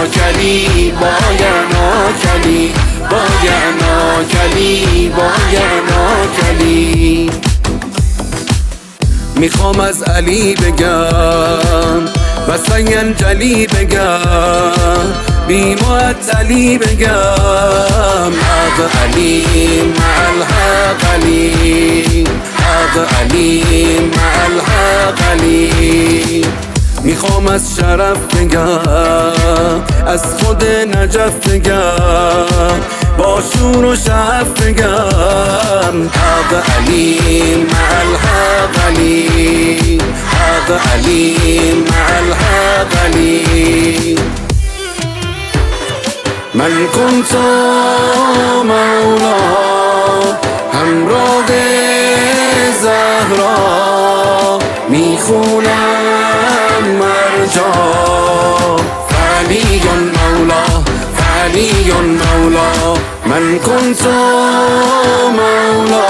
کلی باگرنا کلی باگرنا کلی باگرنا کلی. میخوام از علی بگم و سینجلی بگم بی معطلی بگم حق علی مع الحق علی حق علی مع الحق علی. میخوام از شرف بگم از خود نجف بگم با شور و شعف بگم حق علی مع الحق علی حق علی مع الحق علی. من كنت مولا همراه زهرا میخونم مرجا فعلی مولا فعلی مولا. من كنت مولا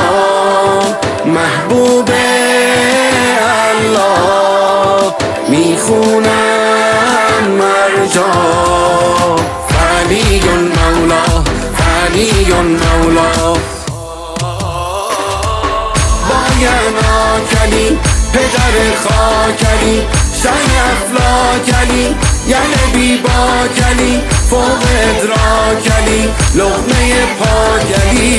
محبوب الله میخونم مرجا فعلی مولا فعلی مولا. باگرنا کلی پدر خاکلی شن افلاکلی یعنی بی با کلی فوق ادراکلی لقمه پاکلی.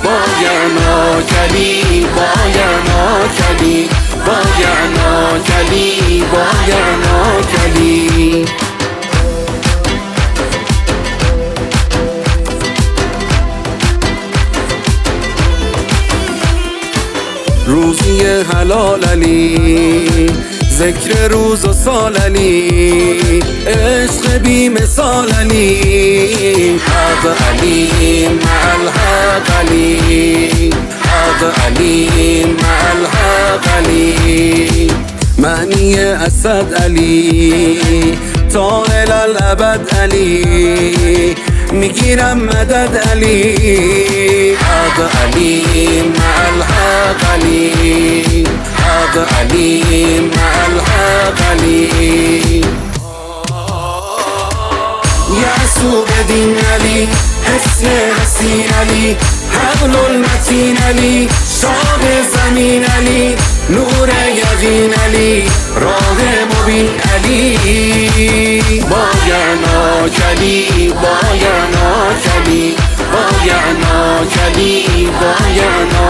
باگرنا کلی باگرنا کلی باگرنا کلی باگرنا کلی. روزی حلال علی ذکر روز و سال علی عشق بی مثال علی حق علی مع الحق علی حق علی مع الحق علی. معنی اسد علی تا الالابد علی میگیرم مدد علی حق علی مع الحق علی حق علی مع الحق علی. یعصوب دین علی حسن حسین علی حبل المتین علی شاه زمین علی نور یقین علی راه مبین علی. باگرنا کلی باگرنا کلی باگرنا کلی باگرنا